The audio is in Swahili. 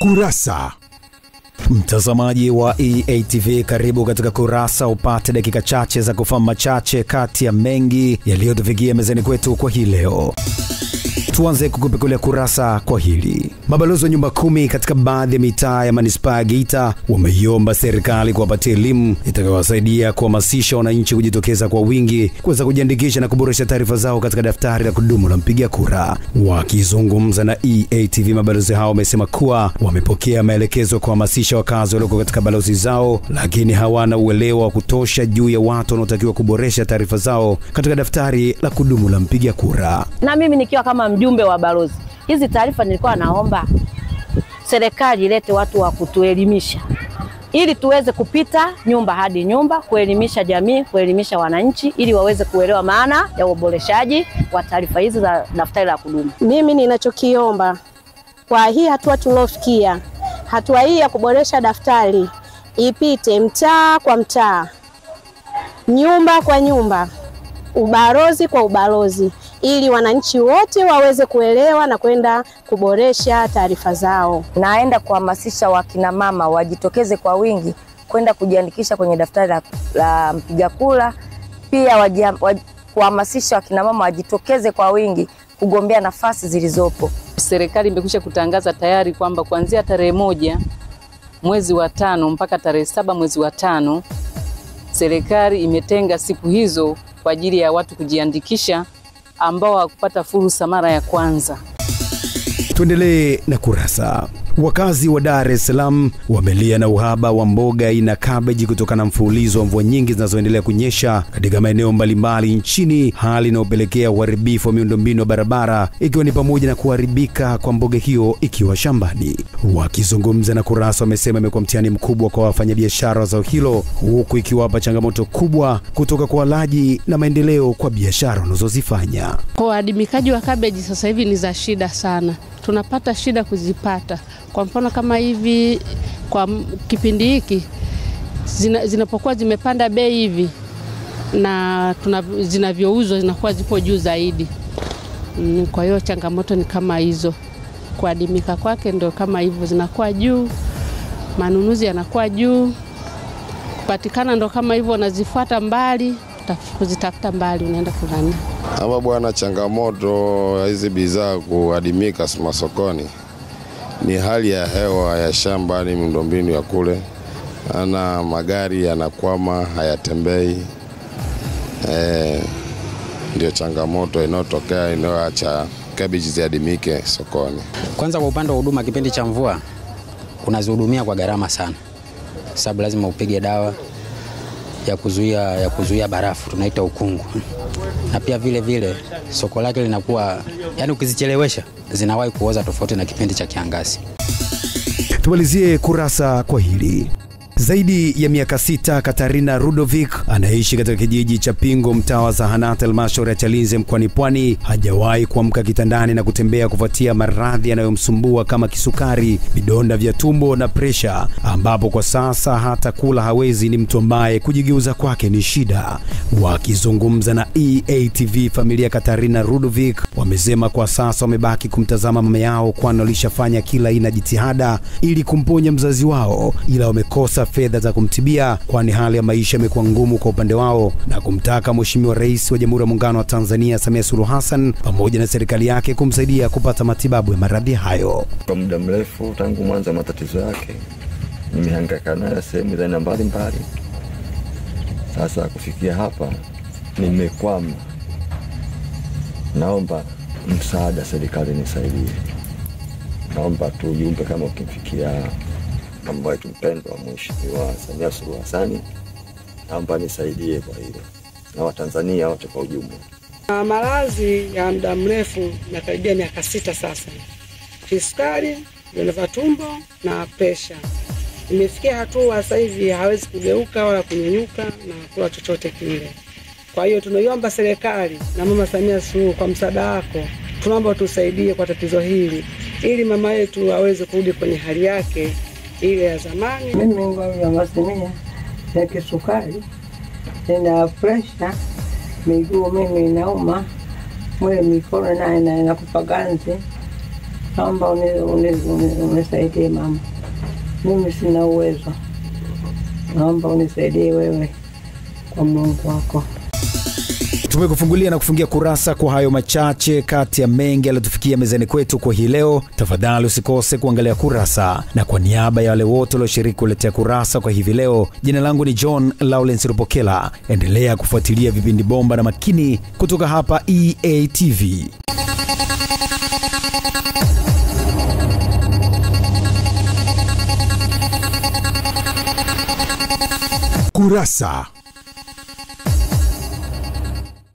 Kurasa. Mtazamaji wa EATV, karibu katika Kurasa, upate dakika chache za kufahamu machache kati ya mengi yaliyotufikia mezani kwetu kwa hii leo. Tuanze kukupikia kurasa kwa hili. Mabalozi wa nyumba 10 katika baadhi ya mitaa ya manispaa ya Geita wameiomba serikali kuwapatia elimu itakayowasaidia kuhamasisha wananchi kujitokeza kwa wingi kuweza kujiandikisha na kuboresha taarifa zao katika daftari la kudumu la mpiga kura. Wakizungumza na EATV, mabalozi hao wamesema kuwa wamepokea maelekezo kuhamasisha wakazi walioko katika balozi zao, lakini hawana uelewa wa kutosha juu ya watu wanaotakiwa kuboresha taarifa zao katika daftari la kudumu la mpiga kura. Na mimi nikiwa kama mjumbe wa balozi, hizi taarifa nilikuwa naomba serikali ilete watu wa kutuelimisha ili tuweze kupita nyumba hadi nyumba kuelimisha jamii, kuelimisha wananchi ili waweze kuelewa maana ya uboreshaji wa taarifa hizi za daftari la kudumu. Mimi ninachokiomba kwa hii hatua tulofikia, hatua hii ya kuboresha daftari ipite mtaa kwa mtaa, nyumba kwa nyumba, ubalozi kwa ubalozi, ili wananchi wote waweze kuelewa na kwenda kuboresha taarifa zao. Naenda kuhamasisha wakina mama wajitokeze kwa wingi kwenda kujiandikisha kwenye daftari la mpiga kura. Pia kuhamasisha wakina mama wajitokeze kwa wingi kugombea nafasi zilizopo. Serikali imekwisha kutangaza tayari kwamba kuanzia tarehe 1 mwezi wa 5 mpaka tarehe 7 mwezi wa 5 serikali imetenga siku hizo kwa ajili ya watu kujiandikisha ambao hawakupata fursa mara ya kwanza. Tuendelee na kurasa. Wakazi wa Dar es Salaam wamelia na uhaba wa mboga aina cabbage kutokana na mfululizo wa mvua nyingi zinazoendelea kunyesha katika maeneo mbalimbali nchini, hali inayopelekea uharibifu wa miundombinu ya barabara, ikiwa ni pamoja na kuharibika kwa mboga hiyo ikiwa shambani. Wakizungumza na Kurasa, wamesema imekuwa mtihani mkubwa kwa wafanyabiashara wa zao hilo, huku ikiwapa changamoto kubwa kutoka kwa walaji na maendeleo kwa biashara wanazozifanya. Kwa adimikaji wa cabbage sasa hivi ni za shida sana. Tunapata shida kuzipata. Kwa mfano kama hivi kwa kipindi hiki zinapokuwa zimepanda bei hivi na zinavyouzwa zinakuwa zipo juu zaidi. Kwa hiyo changamoto ni kama hizo. Kuadimika kwake ndio kama hivyo, zinakuwa juu, manunuzi yanakuwa juu, kupatikana ndio kama hivyo, nazifuata mbali, kuzitafuta mbali unaenda kulani. Hapa bwana, changamoto hizi bidhaa kuadimika masokoni ni hali ya hewa ya shamba, ni miundombinu ya kule, ana magari yanakwama, hayatembei. Ndio changamoto inayotokea inayoacha cabbage ziadimike sokoni. Kwanza kwa upande wa huduma, kipindi cha mvua unazihudumia kwa gharama sana, sababu lazima upige dawa ya kuzuia barafu, tunaita ukungu. Na pia vile soko lake linakuwa, yani ukizichelewesha zinawahi kuoza, tofauti na kipindi cha kiangazi. Tumalizie Kurasa kwa hili. Zaidi ya miaka 6 Katarina Rudovic anaishi katika kijiji cha Pingo, mtaa wa Zahanati, halmashauri ya Chalinze mkoani Pwani. Hajawahi kuamka kitandani na kutembea kufuatia maradhi yanayomsumbua kama kisukari, vidonda vya tumbo na presha, ambapo kwa sasa hata kula hawezi. Ni mtu ambaye kujigeuza kwake ni shida. Wakizungumza na EATV, familia Katarina Rudovic wamesema kwa sasa wamebaki kumtazama mama yao, kwani walishafanya kila aina jitihada ili kumponya mzazi wao, ila wamekosa fedha za kumtibia, kwani hali ya maisha imekuwa ngumu kwa upande wao, na kumtaka Mheshimiwa Rais wa Jamhuri ya Muungano wa Tanzania Samia Suluhu Hassan pamoja na serikali yake kumsaidia kupata matibabu ya maradhi hayo. Kwa muda mrefu tangu mwanzo matatizo yake nimehangaika nayo sehemu za mbalimbali. Sasa kufikia hapa nimekwama. Naomba msaada, serikali nisaidie. Naomba tu ujumbe kama ukimfikia ambaye tumpendwa Mheshimiwa Samia Suluhu Hassan, naomba nisaidie kwa hilo, na Watanzania wote kwa ujumla. Maradhi ya muda mrefu na karibia miaka 6 sasa. Kisukari, vidonda vya tumbo na presha. Imefikia hatua sasa hivi hawezi kugeuka wala kunyenyuka na kula chochote kile. Kwa hiyo tunaiomba serikali na Mama Samia Suluhu, kwa msaada wako tunaomba tusaidie kwa tatizo hili, ili mama yetu aweze kurudi kwenye hali yake ile ya zamani. Mimi na Samia na kisukari na presha, miguu mimi inauma, mwili mikono na kupaganzi, naomba unisaidie mama, mimi sina uwezo, naomba unisaidie wewe kwa Mungu wako. Tumekufungulia na kufungia kurasa kwa hayo machache kati ya mengi yaliyotufikia mezani kwetu kwa hii leo. Tafadhali usikose kuangalia kurasa, na kwa niaba ya wale wote walioshiriki kuletea kurasa kwa hivi leo, jina langu ni John Lawrence Rupokela. Endelea kufuatilia vipindi bomba na makini kutoka hapa EATV. Kurasa.